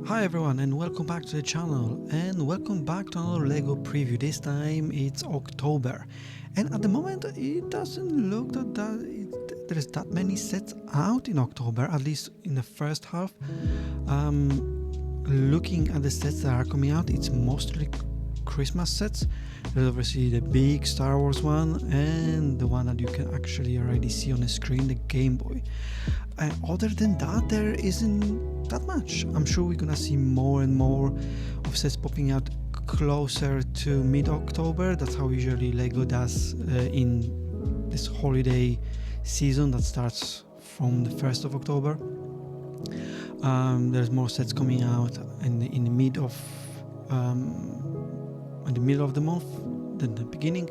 Hi everyone and welcome back to the channel and welcome back to another LEGO preview. This time it's October and at the moment it doesn't look there's that many sets out in October, at least in the first half. Looking at the sets that are coming out, it's mostly Christmas sets. There's obviously the big Star Wars one and the one that you can actually already see on the screen, the Game Boy. Other than that, there isn't that much. I'm sure we're gonna see more and more of sets popping out closer to mid-October. That's how usually LEGO does in this holiday season that starts from the 1st of October. There's more sets coming out in the middle of the month than the beginning.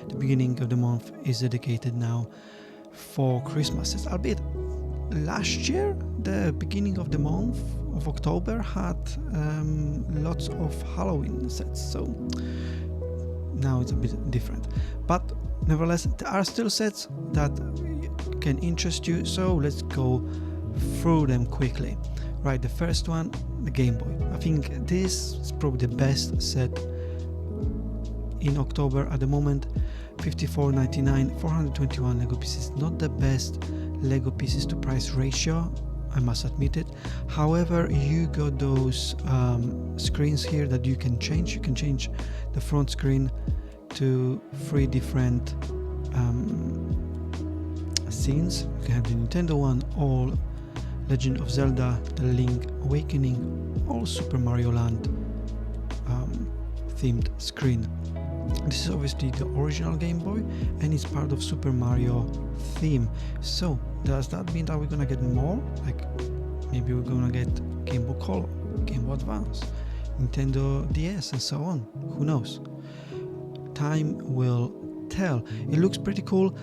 The beginning of the month is dedicated now for Christmas sets, albeit last year the beginning of the month of October had lots of Halloween sets, so now it's a bit different. But nevertheless, there are still sets that can interest you, so let's go through them quickly. Right, the first one, the Game Boy. I think this is probably the best set in October at the moment. $54.99, 421 LEGO pieces. Not the best LEGO pieces to price ratio, I must admit it. However, you got those screens here that you can change. You can change the front screen to 3 different scenes. You can have the Nintendo one, all Legend of Zelda, The Link Awakening, all Super Mario Land themed screen. This is obviously the original Game Boy and it's part of Super Mario theme. So does that mean that we're gonna get more? Like maybe we're gonna get Game Boy Color, Game Boy Advance, Nintendo DS and so on. Who knows? Time will tell. It looks pretty cool.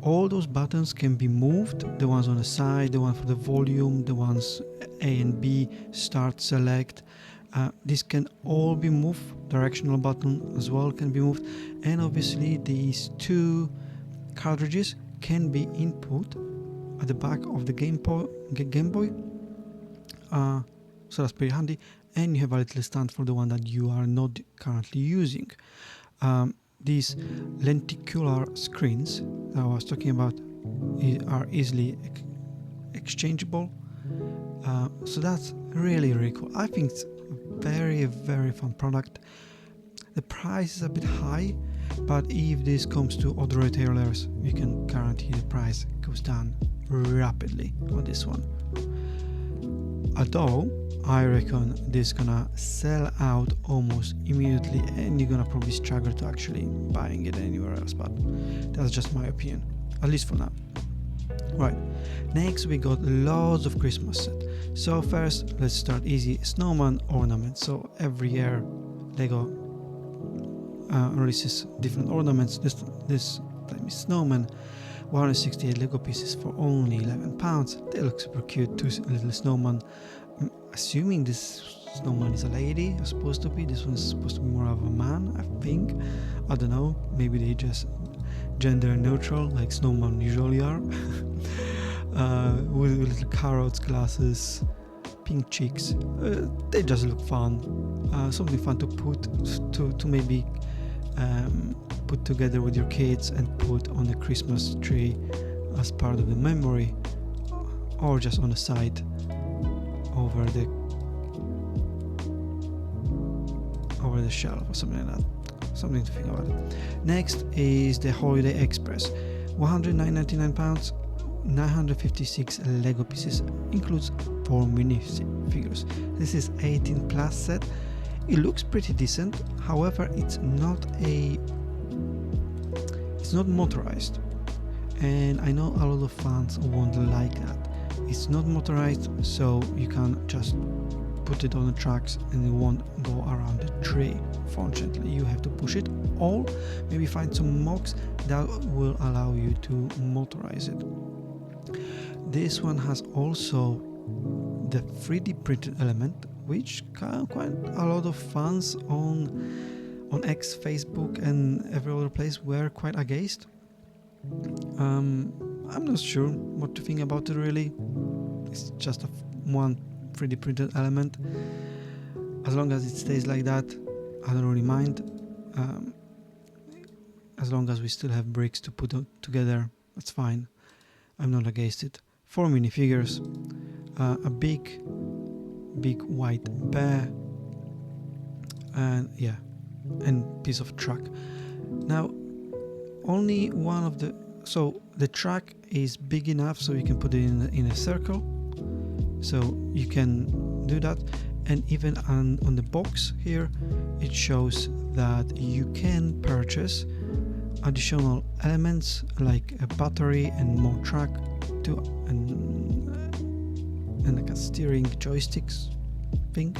All those buttons can be moved. The ones on the side, the one for the volume, the ones A and B, start, select. This can all be moved. Directional button as well can be moved, and obviously these 2 cartridges can be input at the back of the Game Boy. So that's pretty handy, and you have a little stand for the one that you are not currently using. These lenticular screens that I was talking about are easily exchangeable, so that's really cool. I think it's very fun product. The price is a bit high, but if this comes to other retailers, you can guarantee the price goes down rapidly on this one. Although I reckon this is gonna sell out almost immediately and you're gonna probably struggle to actually buying it anywhere else, but that's just my opinion, at least for now. Right, next we got loads of Christmas set. So first, let's start easy. Snowman ornaments. So every year LEGO releases different ornaments. This time is snowman. 168 LEGO pieces for only £11. They look super cute. 2 little snowman. I'm assuming this snowman is a lady. It's supposed to be. This one's supposed to be more of a man, I think. I don't know. Maybe they just gender neutral like snowmen usually are. With little carrots, glasses, pink cheeks. They just look fun. Something fun to put to maybe put together with your kids and put on the Christmas tree as part of the memory, or just on the side over the shelf or something like that. Something to think about. Next is the Holiday Express. £109.99, 956 LEGO pieces, includes 4 minifigures. This is 18 plus set. It looks pretty decent, however it's not motorized, and I know a lot of fans won't like that. It's not motorized, so you can just put it on the tracks and it won't go around the tree. Fortunately, you have to push it, or maybe find some mods that will allow you to motorize it. This one has also the 3D printed element, which quite a lot of fans on X, Facebook and every other place were quite against. I'm not sure what to think about it really. It's just one 3D printed element. As long as it stays like that, I don't really mind. As long as we still have bricks to put together, that's fine. I'm not against it. 4 minifigures, a big white bear, and yeah, and piece of truck. Now, only one of the truck is big enough so you can put it in a circle, so you can do that. And even on the box here, it shows that you can purchase additional elements like a battery and more track and like a steering joysticks thing,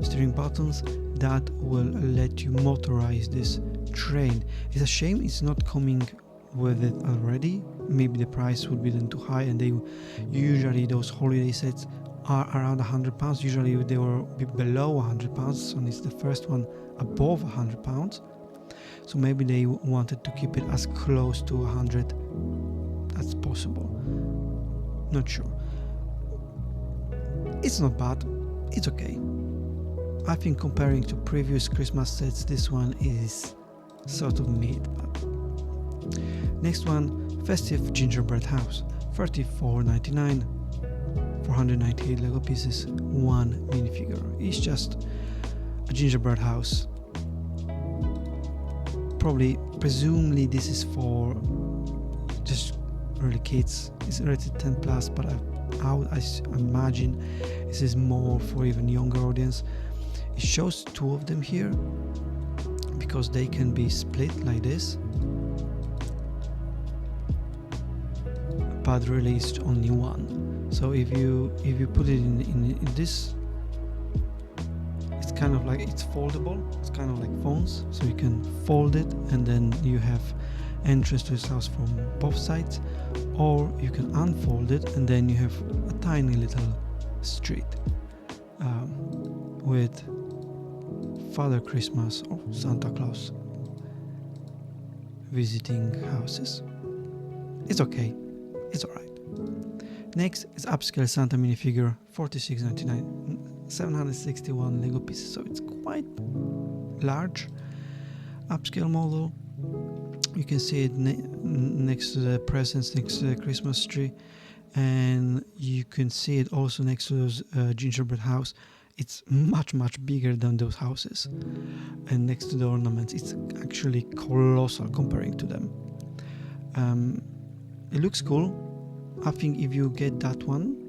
steering buttons that will let you motorize this train. It's a shame it's not coming with it already. Maybe the price would be then too high, and usually those holiday sets are around £100. Usually they will be below £100, and it's the first one above £100. So maybe they wanted to keep it as close to 100 as possible. Not sure. It's not bad. It's okay. I think comparing to previous Christmas sets, this one is sort of mid. But next one, Festive Gingerbread House, $34.99, 498 Lego pieces, 1 minifigure. It's just a gingerbread house. Presumably this is for just really kids. It's rated 10 plus, but I imagine this is more for even younger audience. It shows 2 of them here because they can be split like this, but released only 1. So if you put it in this, it's kind of like it's foldable. It's kind of like phones, so you can fold it, and then you have entrance to this house from both sides, or you can unfold it, and then you have a tiny little street with Father Christmas or Santa Claus visiting houses. It's okay. It's alright. Next is Upscale Santa minifigure, $46.99, 761 Lego pieces, so it's quite large. Upscale model. You can see it next to the presents, next to the Christmas tree, and you can see it also next to those gingerbread house. It's much bigger than those houses, and next to the ornaments, it's actually colossal comparing to them. It looks cool. I think if you get that one,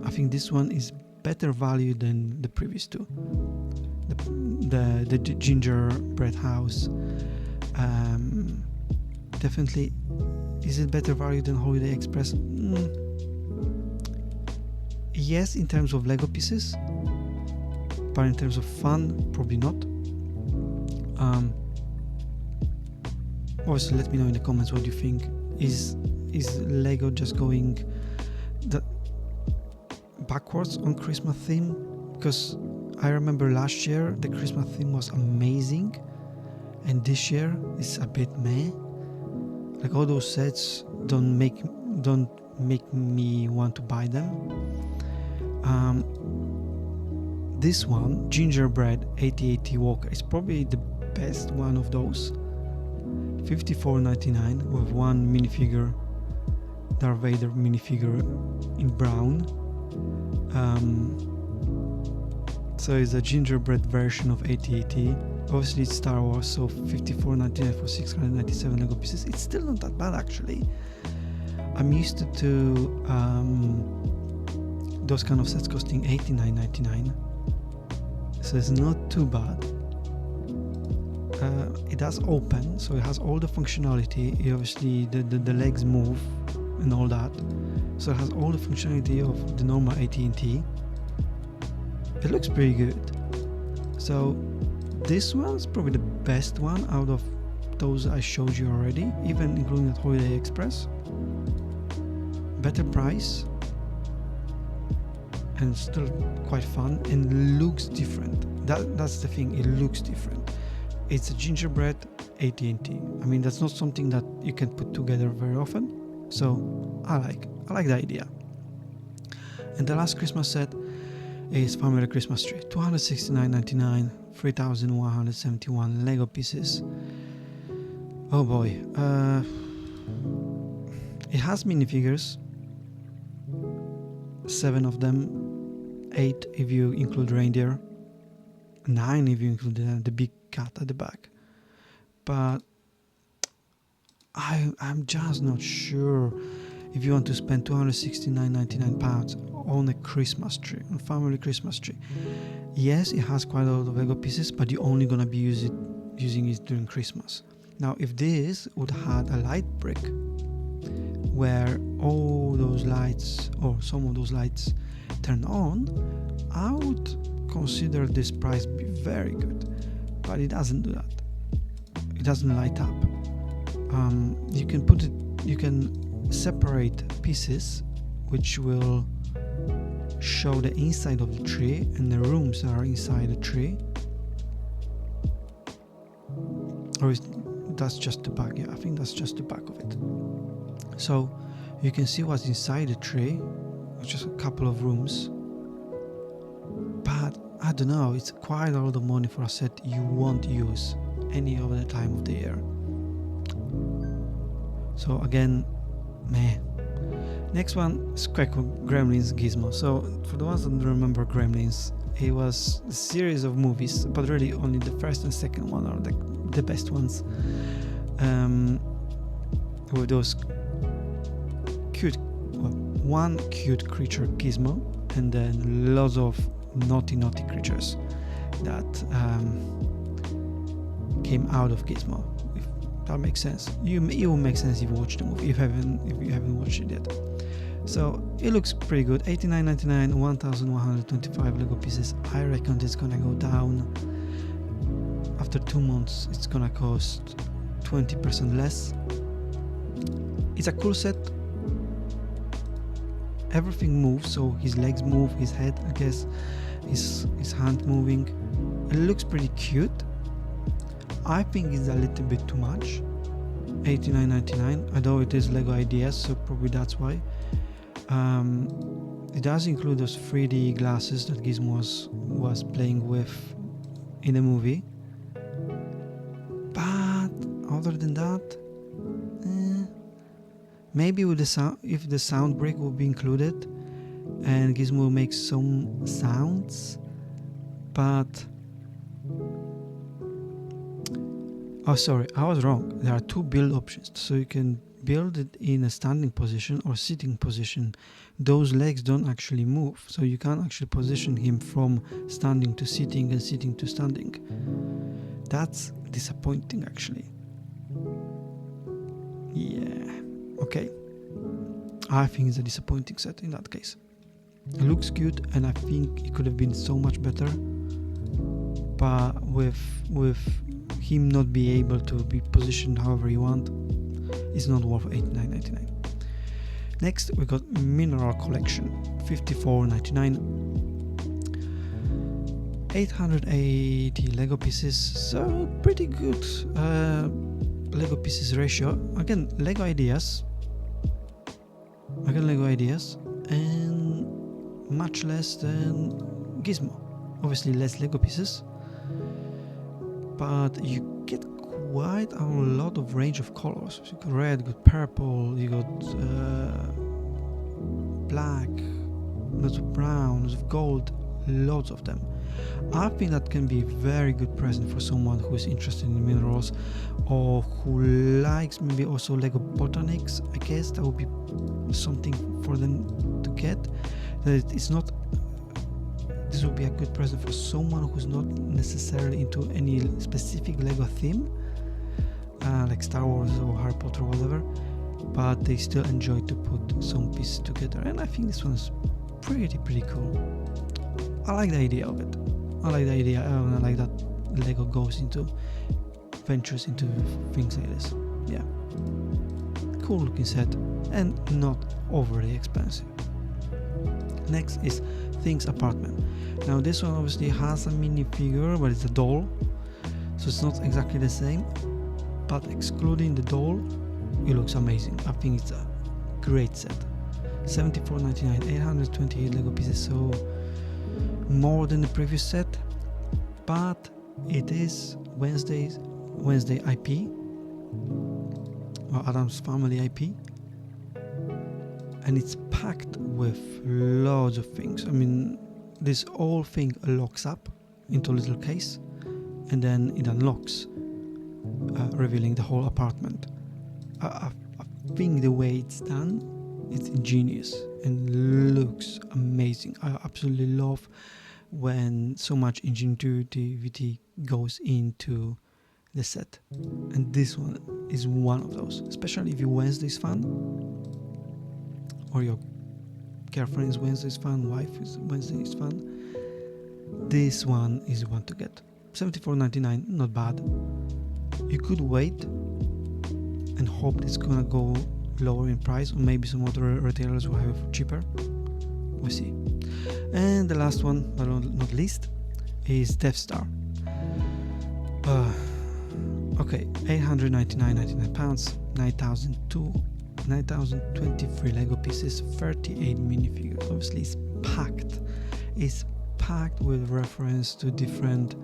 I think this one is better value than the previous 2. The gingerbread house. Definitely, is it better value than Holiday Express? Yes, in terms of Lego pieces, but in terms of fun, probably not. Also, let me know in the comments what you think. Is Lego just going backwards on Christmas theme? Because I remember last year the Christmas theme was amazing, and this year it's a bit meh. Like all those sets don't make me want to buy them. This one, Gingerbread 8080 Walker, is probably the best one of those. $54.99 with 1 minifigure, Darth Vader minifigure in brown. So it's a gingerbread version of 8080. Obviously it's Star Wars, so $54.99 for 697 Lego pieces. It's still not that bad actually. I'm used to those kind of sets costing $89.99, so it's not too bad. It does open, so it has all the functionality. Obviously the legs move and all that, so it has all the functionality of the normal AT&T. It looks pretty good. So this one's probably the best one out of those I showed you already, even including at Holiday Express. Better price and still quite fun, and looks different. That's the thing, it looks different. It's a gingerbread AT&T. I mean, that's not something that you can put together very often, so I like the idea. And the last Christmas set is Family Christmas Tree, $269.99, 3,171 Lego pieces. Oh boy, it has minifigures, 7 of them, 8 if you include reindeer, 9 if you include the big cat at the back. But I'm just not sure if you want to spend £269.99 on a Christmas tree, on Family Christmas Tree. Yes, it has quite a lot of Lego pieces, but you're only gonna be using it during Christmas. Now, if this would have a light brick where all those lights or some of those lights turn on, I would consider this price be very good. But it doesn't do that. It doesn't light up. You can separate pieces which will show the inside of the tree and the rooms that are inside the tree. Or that's just the back. Yeah, I think that's just the back of it. So you can see what's inside the tree, just a couple of rooms. But I don't know, it's quite a lot of money for a set you won't use any other time of the year. So again, meh. Next one is Gremlins Gizmo. So for the ones that don't remember Gremlins, it was a series of movies, but really only the first and second one are the best ones. With those one cute creature Gizmo, and then lots of naughty creatures that came out of Gizmo. If that makes sense. It will make sense if you watch the movie. If you haven't watched it yet. So it looks pretty good. $89.99, 1,125 Lego pieces. I reckon it's gonna go down. After 2 months, it's gonna cost 20% less. It's a cool set. Everything moves, so his legs move, his head, I guess, his hand moving. It looks pretty cute. I think it's a little bit too much. $89.99. I know it is Lego Ideas, so probably that's why. It does include those 3D glasses that Gizmo was playing with in the movie. But other than that, maybe with the sound, if the sound brick will be included, and Gizmo makes some sounds, but oh, sorry, I was wrong. There are 2 build options, so you can build it in a standing position or sitting position. Those legs don't actually move, so you can't actually position him from standing to sitting and sitting to standing. That's disappointing, actually. Yeah, okay. I think it's a disappointing set in that case. It looks cute, and I think it could have been so much better, but with him not be able to be positioned however you want, it's not worth $89.99. Next we got Mineral Collection, $54.99, 880 Lego pieces, so pretty good Lego pieces ratio. Again, Lego Ideas, and much less than Gizmo. Obviously less Lego pieces, but you get quite a lot of range of colors. So you got red, you got purple, you got black, lots of brown, lots of gold, lots of them. I think that can be a very good present for someone who is interested in minerals, or who likes maybe also Lego Botanics. I guess that would be something for them to get. This would be a good present for someone who's not necessarily into any specific Lego theme, like Star Wars or Harry Potter or whatever, but they still enjoy to put some pieces together. And I think this one's pretty cool. I like the idea of it. I like the idea, and I like that Lego ventures into things like this. Yeah, cool looking set, and not overly expensive. Next is Things Apartment. Now this one obviously has a minifigure, but it's a doll, so it's not exactly the same, but excluding the doll, it looks amazing. I think it's a great set. $74.99, 828 Lego pieces, so more than the previous set, but it is Wednesday IP, or Adam's Family IP, and it's packed with loads of things. I mean, this whole thing locks up into a little case, and then it unlocks, revealing the whole apartment. I think the way it's done, it's ingenious and looks amazing. I absolutely love when so much ingenuity goes into the set, and this one is one of those, especially if you're Wednesday's fan, or your girlfriend is Wednesday's fan, wife is Wednesday's fan. This one is one to get. $74.99, not bad. You could wait and hope it's gonna go lower in price, or maybe some other retailers will have it cheaper. We'll see. And the last one, but not least, is Death Star. Okay, £899.99, 9,023 Lego pieces, 38 minifigures. Obviously, it's packed. It's packed with reference to different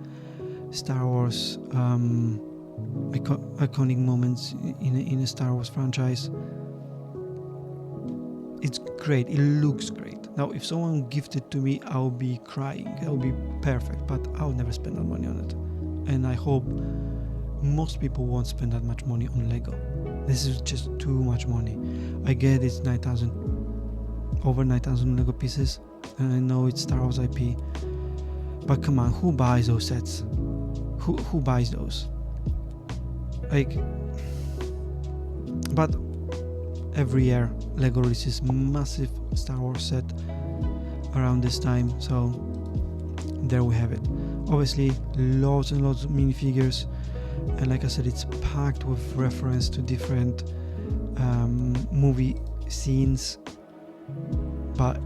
Star Wars iconic moments in a Star Wars franchise. It's great. It looks great. Now, if someone gifted to me, I'll be crying. It'll be perfect, but I'll never spend that money on it. And I hope most people won't spend that much money on Lego. This is just too much money. I get it's over 9,000 Lego pieces, and I know it's Star Wars IP, but come on, who buys those sets? Who buys those? Like, but every year Lego releases massive Star Wars set around this time, so there we have it. Obviously, loads and loads of minifigures, and like I said, it's packed with reference to different movie scenes. But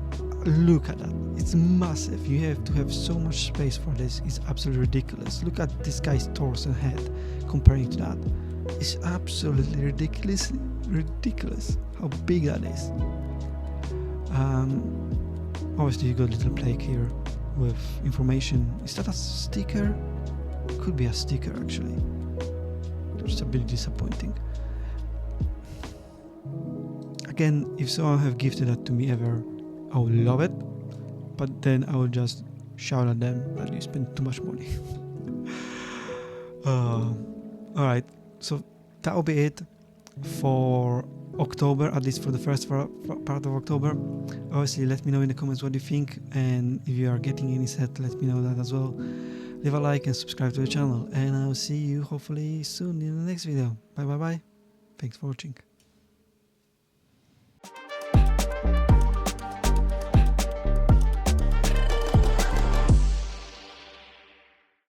look at that, it's massive. You have to have so much space for this. It's absolutely ridiculous. Look at this guy's torso and head comparing to that. It's absolutely ridiculous how big that is. Obviously you got a little plaque here with information. Is that a sticker? Could be a sticker actually. It's a bit disappointing. Again, if someone have gifted that to me ever, I would love it, but then I would just shout at them that you spend too much money. Alright, so that will be it for October, at least for the first part of October. Obviously, let me know in the comments what you think, and if you are getting any set, let me know that as well. Leave a like and subscribe to the channel, and I'll see you hopefully soon in the next video. Bye. Thanks for watching.